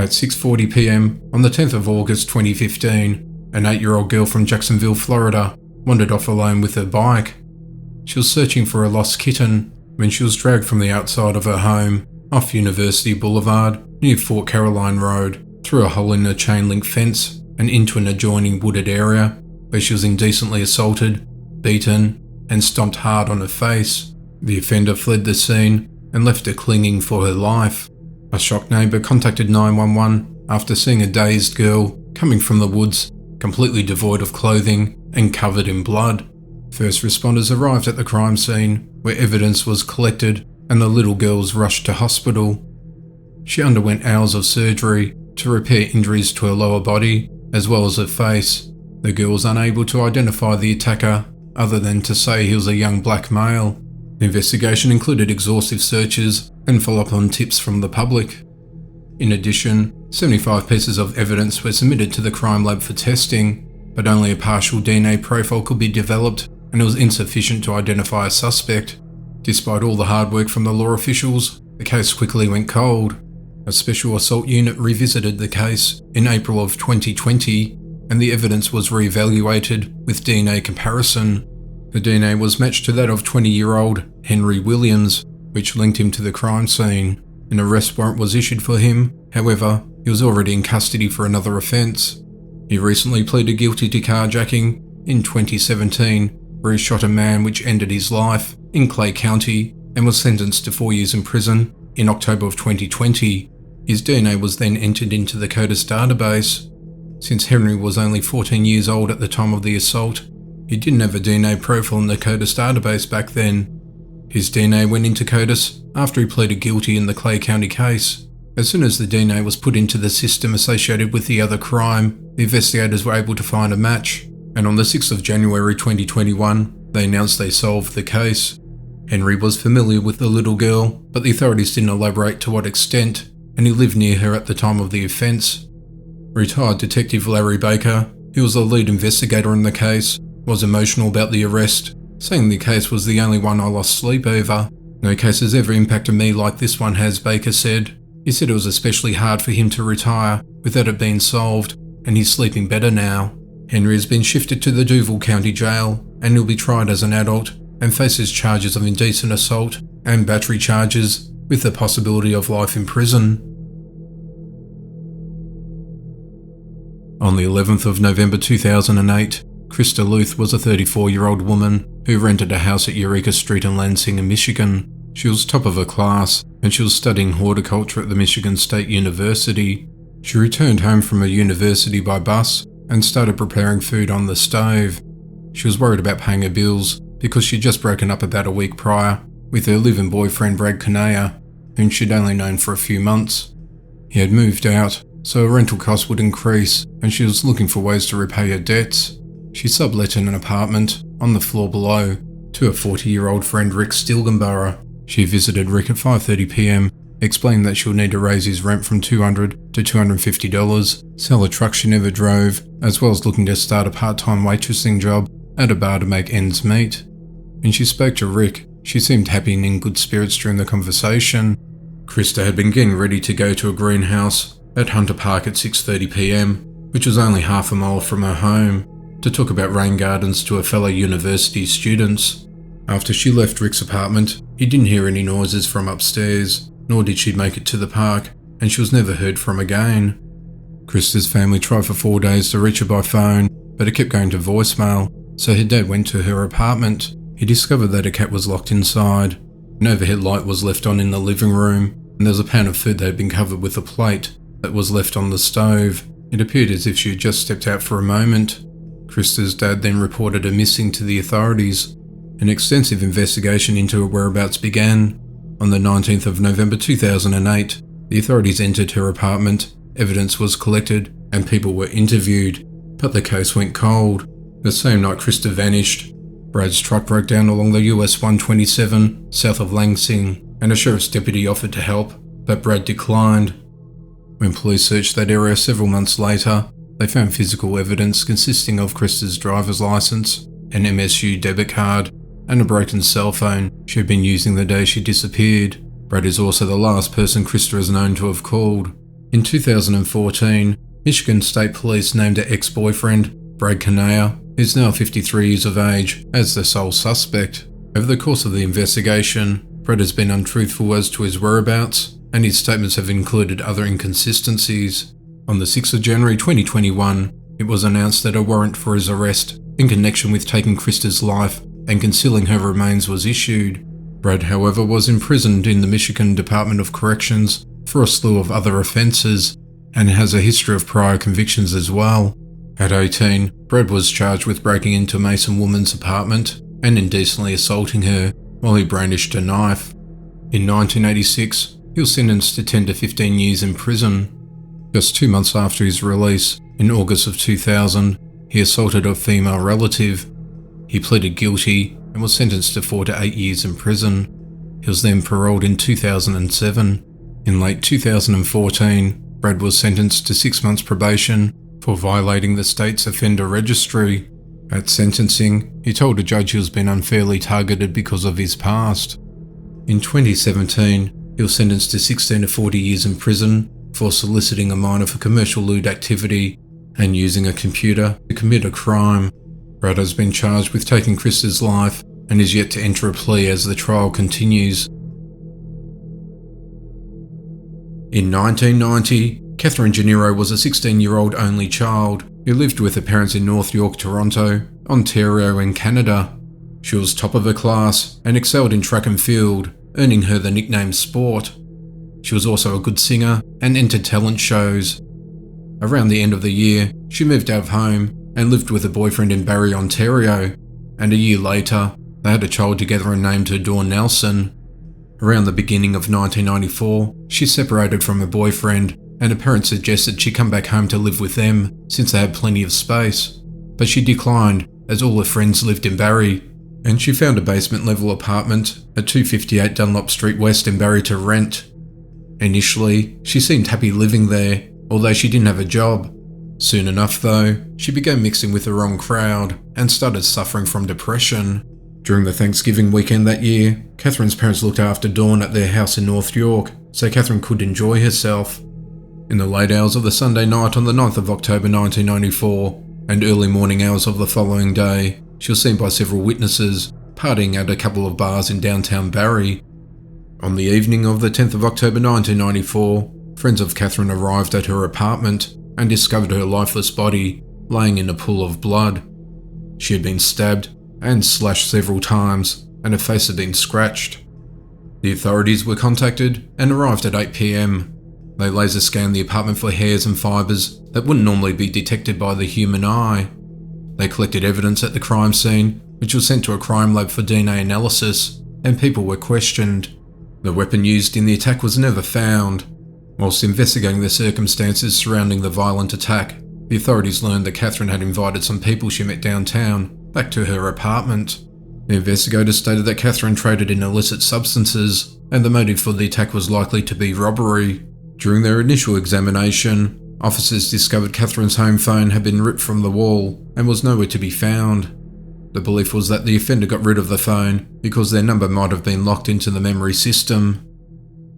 At 6:40 p.m. on the 10th of August 2015, an 8-year-old girl from Jacksonville, Florida, wandered off alone with her bike. She was searching for a lost kitten when she was dragged from the outside of her home, off University Boulevard, near Fort Caroline Road, through a hole in a chain-link fence and into an adjoining wooded area, where she was indecently assaulted, beaten, and stomped hard on her face. The offender fled the scene and left her clinging for her life. A shocked neighbour contacted 911 after seeing a dazed girl coming from the woods, completely devoid of clothing and covered in blood. First responders arrived at the crime scene, where evidence was collected and the little girl was rushed to hospital. She underwent hours of surgery to repair injuries to her lower body, as well as her face. The girl was unable to identify the attacker, other than to say he was a young black male. The investigation included exhaustive searches and follow-up on tips from the public. In addition, 75 pieces of evidence were submitted to the crime lab for testing, but only a partial DNA profile could be developed, and it was insufficient to identify a suspect. Despite all the hard work from the law officials, the case quickly went cold. A special assault unit revisited the case in April of 2020, and the evidence was re-evaluated with DNA comparison. The DNA was matched to that of 20-year-old Henry Williams, which linked him to the crime scene. An arrest warrant was issued for him. However, he was already in custody for another offence. He recently pleaded guilty to carjacking in 2017, where he shot a man which ended his life in Clay County and was sentenced to 4 years in prison in October of 2020. His DNA was then entered into the CODIS database. Since Henry was only 14 years old at the time of the assault, he didn't have a DNA profile in the CODIS database back then. His DNA went into CODIS after he pleaded guilty in the Clay County case. As soon as the DNA was put into the system associated with the other crime, the investigators were able to find a match, and on the 6th of January 2021, they announced they solved the case. Henry was familiar with the little girl, but the authorities didn't elaborate to what extent, and he lived near her at the time of the offence. Retired Detective Larry Baker, who was the lead investigator in the case, was emotional about the arrest, saying the case was the only one I lost sleep over. "No case has ever impacted me like this one has," Baker said. He said it was especially hard for him to retire without it being solved, and he's sleeping better now. Henry has been shifted to the Duval County Jail, and he'll be tried as an adult and faces charges of indecent assault and battery charges, with the possibility of life in prison. On the 11th of November 2008, Krista Lueth was a 34-year-old woman who rented a house at Eureka Street in Lansing, Michigan. She was top of her class, and she was studying horticulture at the Michigan State University. She returned home from her university by bus and started preparing food on the stove. She was worried about paying her bills because she'd just broken up about a week prior with her live-in boyfriend Brad Kanaya, whom she'd only known for a few months. He had moved out, so her rental costs would increase, and she was looking for ways to repay her debts. She sublet an apartment on the floor below to a 40-year-old friend Rick Stilgenborough. She visited Rick at 5:30 p.m, explained that she would need to raise his rent from $200 to $250, sell a truck she never drove, as well as looking to start a part-time waitressing job at a bar to make ends meet. When she spoke to Rick, she seemed happy and in good spirits during the conversation. Krista had been getting ready to go to a greenhouse at Hunter Park at 6:30 p.m, which was only half a mile from her home, to talk about rain gardens to her fellow university students. After she left Rick's apartment, he didn't hear any noises from upstairs, nor did she make it to the park, and she was never heard from again. Krista's family tried for 4 days to reach her by phone, but it kept going to voicemail, so her dad went to her apartment. He discovered that her cat was locked inside. An overhead light was left on in the living room, and there was a pan of food that had been covered with a plate that was left on the stove. It appeared as if she had just stepped out for a moment. Krista's dad then reported her missing to the authorities. An extensive investigation into her whereabouts began. On the 19th of November 2008, the authorities entered her apartment, evidence was collected, and people were interviewed, but the case went cold. The same night Krista vanished. Brad's truck broke down along the US 127 south of Lansing, and a sheriff's deputy offered to help, but Brad declined. When police searched that area several months later, they found physical evidence consisting of Krista's driver's license, an MSU debit card, and a broken cell phone she had been using the day she disappeared. Brad is also the last person Krista is known to have called. In 2014, Michigan State Police named her ex-boyfriend, Brad Kanaya, who's now 53 years of age, as the sole suspect. Over the course of the investigation, Brad has been untruthful as to his whereabouts, and his statements have included other inconsistencies. On the 6th of January 2021, it was announced that a warrant for his arrest in connection with taking Krista's life and concealing her remains was issued. Brad, however, was imprisoned in the Michigan Department of Corrections for a slew of other offences, and has a history of prior convictions as well. At 18, Brad was charged with breaking into a Mason woman's apartment and indecently assaulting her while he brandished a knife. In 1986, he was sentenced to 10 to 15 years in prison. Just 2 months after his release, in August of 2000, he assaulted a female relative. He pleaded guilty and was sentenced to 4 to 8 years in prison. He was then paroled in 2007. In late 2014, Brad was sentenced to 6 months probation for violating the state's offender registry. At sentencing, he told a judge he was being unfairly targeted because of his past. In 2017, he was sentenced to 16 to 40 years in prison for soliciting a minor for commercial lewd activity and using a computer to commit a crime. Brad has been charged with taking Krista's life and is yet to enter a plea as the trial continues. In 1990, Katherine Janeiro was a 16-year-old only child who lived with her parents in North York, Toronto, Ontario and Canada. She was top of her class and excelled in track and field, earning her the nickname Sport. She was also a good singer and entered talent shows. Around the end of the year, she moved out of home and lived with a boyfriend in Barrie, Ontario, and a year later, they had a child together and named her Dawn Nelson. Around the beginning of 1994, she separated from her boyfriend, and her parents suggested she come back home to live with them since they had plenty of space. But she declined, as all her friends lived in Barrie, and she found a basement-level apartment at 258 Dunlop Street West in Barrie to rent. Initially, she seemed happy living there, although she didn't have a job. Soon enough though, she began mixing with the wrong crowd and started suffering from depression. During the Thanksgiving weekend that year, Katherine's parents looked after Dawn at their house in North York so Katherine could enjoy herself. In the late hours of the Sunday night on the 9th of October 1994 and early morning hours of the following day, she was seen by several witnesses partying at a couple of bars in downtown Barrie. On the evening of the 10th of October 1994, friends of Katherine arrived at her apartment and discovered her lifeless body laying in a pool of blood. She had been stabbed and slashed several times, and her face had been scratched. The authorities were contacted and arrived at 8 p.m. They laser scanned the apartment for hairs and fibres that wouldn't normally be detected by the human eye. They collected evidence at the crime scene, which was sent to a crime lab for DNA analysis, and people were questioned. The weapon used in the attack was never found. Whilst investigating the circumstances surrounding the violent attack, the authorities learned that Katherine had invited some people she met downtown back to her apartment. The investigators stated that Katherine traded in illicit substances, and the motive for the attack was likely to be robbery. During their initial examination, officers discovered Katherine's home phone had been ripped from the wall and was nowhere to be found. The belief was that the offender got rid of the phone because their number might have been locked into the memory system.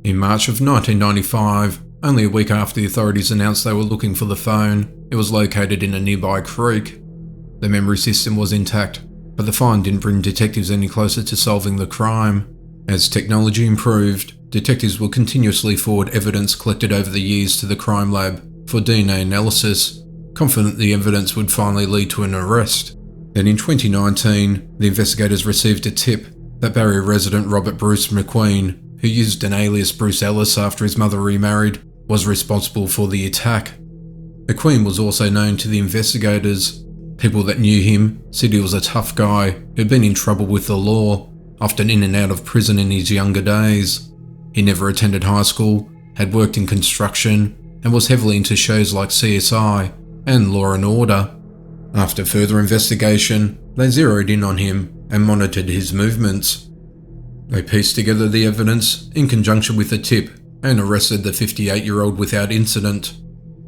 In March of 1995, only a week after the authorities announced they were looking for the phone, it was located in a nearby creek. The memory system was intact, but the find didn't bring detectives any closer to solving the crime. As technology improved, detectives would continuously forward evidence collected over the years to the crime lab for DNA analysis, confident the evidence would finally lead to an arrest. Then in 2019, the investigators received a tip that Barrie resident Robert Bruce McQueen, who used an alias Bruce Ellis after his mother remarried, was responsible for the attack. McQueen was also known to the investigators. People that knew him said he was a tough guy who'd been in trouble with the law, often in and out of prison in his younger days. He never attended high school, had worked in construction, and was heavily into shows like CSI and Law and Order. After further investigation, they zeroed in on him and monitored his movements. They pieced together the evidence in conjunction with the tip and arrested the 58-year-old without incident.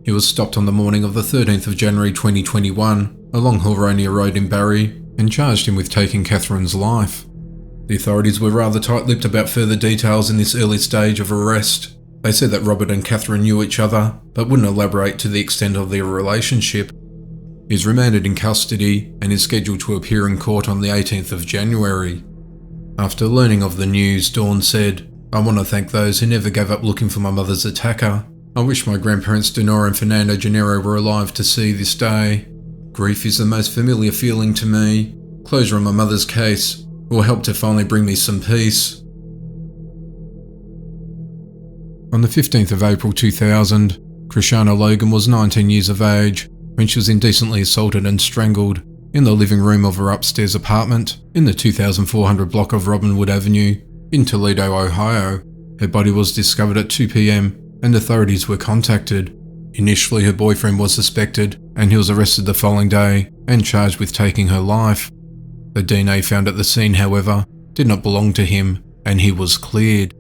He was stopped on the morning of the 13th of January 2021 along Huronia Road in Barrie and charged him with taking Katherine's life. The authorities were rather tight-lipped about further details in this early stage of arrest, They said that Robert and Katherine knew each other, but wouldn't elaborate to the extent of their relationship. He's remanded in custody and is scheduled to appear in court on the 18th of January. After learning of the news, Dawn said, "I want to thank those who never gave up looking for my mother's attacker. I wish my grandparents Denora and Fernando Janeiro were alive to see this day. Grief is the most familiar feeling to me. Closure on my mother's case will help to finally bring me some peace." On the 15th of April 2000, Krishana Logan was 19 years of age when she was indecently assaulted and strangled in the living room of her upstairs apartment in the 2400 block of Robinwood Avenue in Toledo, Ohio. Her body was discovered at 2 p.m. and authorities were contacted. Initially, her boyfriend was suspected and he was arrested the following day and charged with taking her life. The DNA found at the scene, however, did not belong to him and he was cleared.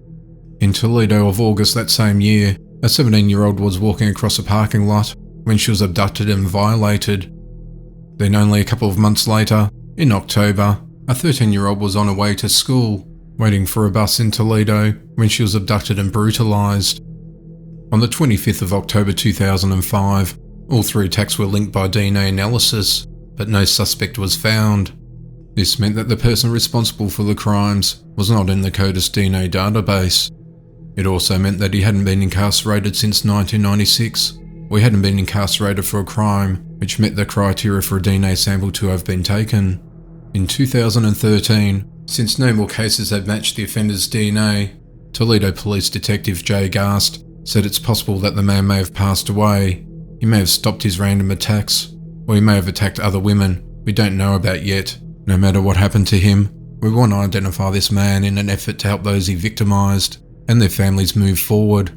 In Toledo of August that same year, a 17-year-old was walking across a parking lot when she was abducted and violated. Then only a couple of months later, in October, a 13-year-old was on her way to school, waiting for a bus in Toledo when she was abducted and brutalised. On the 25th of October 2005, all three attacks were linked by DNA analysis, but no suspect was found. This meant that the person responsible for the crimes was not in the CODIS DNA database. It also meant that he hadn't been incarcerated since 1996, or he hadn't been incarcerated for a crime which met the criteria for a DNA sample to have been taken. In 2013, since no more cases had matched the offender's DNA, Toledo Police Detective Jay Gast said it's possible that the man may have passed away. He may have stopped his random attacks, or he may have attacked other women we don't know about yet. No matter what happened to him, we want to identify this man in an effort to help those he victimised and their families move forward.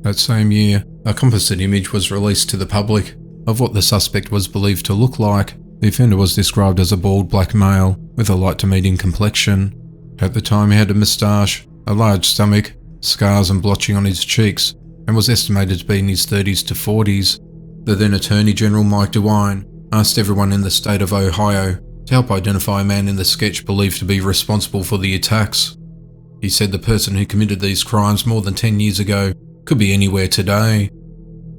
That same year, a composite image was released to the public of what the suspect was believed to look like. The offender was described as a bald black male with a light to medium complexion. At the time, he had a moustache, a large stomach, scars and blotching on his cheeks, and was estimated to be in his 30s to 40s. The then Attorney General Mike DeWine asked everyone in the state of Ohio to help identify a man in the sketch believed to be responsible for the attacks. He said the person who committed these crimes more than 10 years ago could be anywhere today.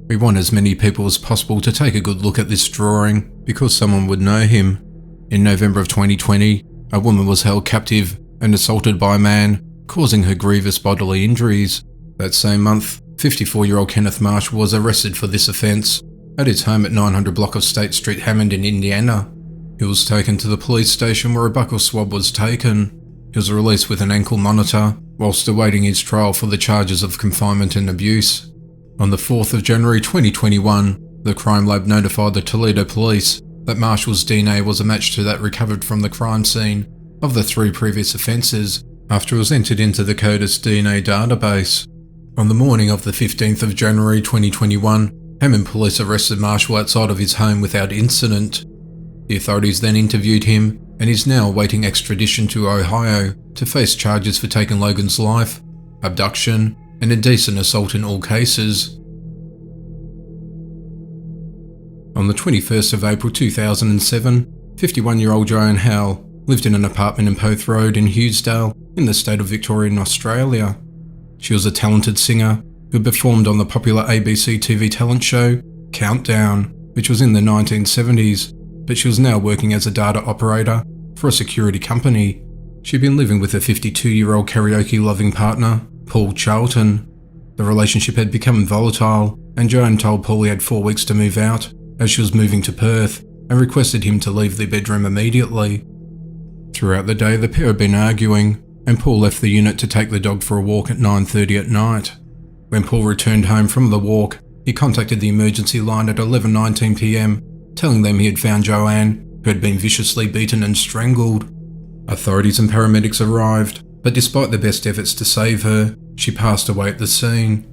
We want as many people as possible to take a good look at this drawing because someone would know him. In November of 2020, a woman was held captive and assaulted by a man, causing her grievous bodily injuries. That same month, 54-year-old Kenneth Marshall was arrested for this offence at his home at 900 block of State Street, Hammond in Indiana. He was taken to the police station where a buccal swab was taken. He was released with an ankle monitor whilst awaiting his trial for the charges of confinement and abuse. On the 4th of January 2021, the crime lab notified the Toledo police that Marshall's DNA was a match to that recovered from the crime scene of the 3 previous offences after it was entered into the CODIS DNA database. On the morning of the 15th of January 2021, Hammond police arrested Marshall outside of his home without incident. The authorities then interviewed him and is now awaiting extradition to Ohio to face charges for taking Logan's life, abduction, and indecent assault in all cases. On the 21st of April 2007, 51-year-old Joanne Howell lived in an apartment in Poth Road in Hughesdale in the state of Victoria in Australia. She was a talented singer who performed on the popular ABC TV talent show Countdown, which was in the 1970s, but she was now working as a data operator for a security company. She'd been living with a 52-year-old karaoke-loving partner, Paul Charlton. The relationship had become volatile, and Joanne told Paul he had 4 weeks to move out, as she was moving to Perth, and requested him to leave their bedroom immediately. Throughout the day, the pair had been arguing, and Paul left the unit to take the dog for a walk at 9:30 at night. When Paul returned home from the walk, he contacted the emergency line at 11:19 p.m, telling them he had found Joanne, who had been viciously beaten and strangled. Authorities and paramedics arrived, but despite their best efforts to save her, she passed away at the scene.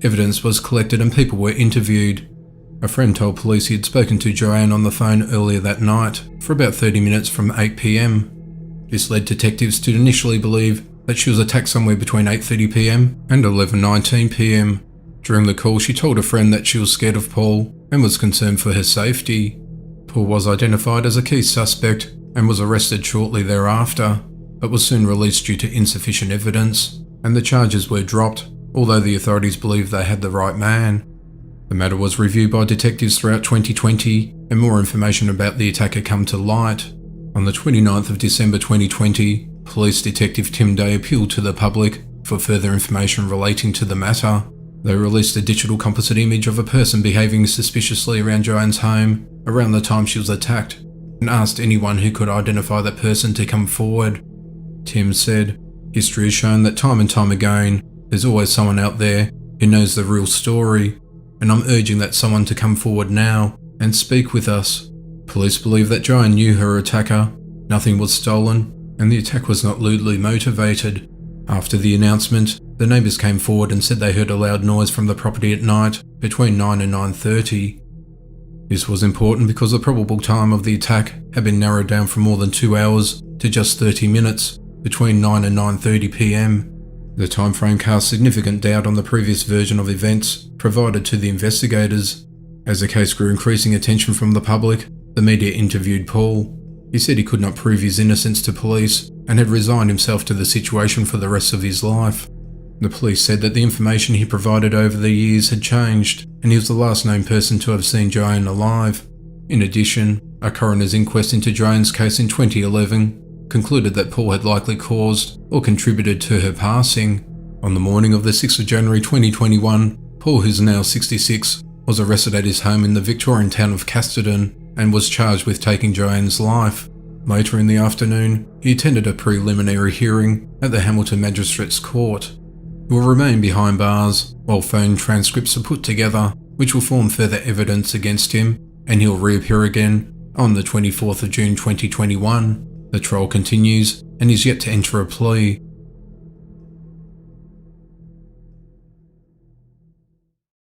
Evidence was collected and people were interviewed. A friend told police he had spoken to Joanne on the phone earlier that night for about 30 minutes from 8 p.m. This led detectives to initially believe that she was attacked somewhere between 8:30 p.m. and 11:19 p.m. During the call, she told a friend that she was scared of Paul and was concerned for her safety. Paul was identified as a key suspect and was arrested shortly thereafter, but was soon released due to insufficient evidence, and the charges were dropped although the authorities believed they had the right man. The matter was reviewed by detectives throughout 2020, and more information about the attack had come to light. On the 29th of December 2020, police detective Tim Day appealed to the public for further information relating to the matter. They released a digital composite image of a person behaving suspiciously around Joanne's home around the time she was attacked, and asked anyone who could identify that person to come forward. Tim said, "History has shown that time and time again, there's always someone out there who knows the real story, and I'm urging that someone to come forward now and speak with us." Police believe that Joanne knew her attacker, nothing was stolen, and the attack was not lewdly motivated. After the announcement, the neighbours came forward and said they heard a loud noise from the property at night between 9 and 9:30. This was important because the probable time of the attack had been narrowed down from more than 2 hours to just 30 minutes between 9 and 9:30 p.m. The time frame cast significant doubt on the previous version of events provided to the investigators. As the case grew increasing attention from the public, the media interviewed Paul. He said he could not prove his innocence to police and had resigned himself to the situation for the rest of his life. The police said that the information he provided over the years had changed, and he was the last known person to have seen Joanne alive. In addition, a coroner's inquest into Joanne's case in 2011 concluded that Paul had likely caused or contributed to her passing. On the morning of the 6th of January 2021, Paul, who's now 66, was arrested at his home in the Victorian town of Casterton and was charged with taking Joanne's life. Later in the afternoon, he attended a preliminary hearing at the Hamilton Magistrates Court. He will remain behind bars while phone transcripts are put together, which will form further evidence against him, and he'll reappear again on the 24th of June 2021. The trial continues, and he's yet to enter a plea.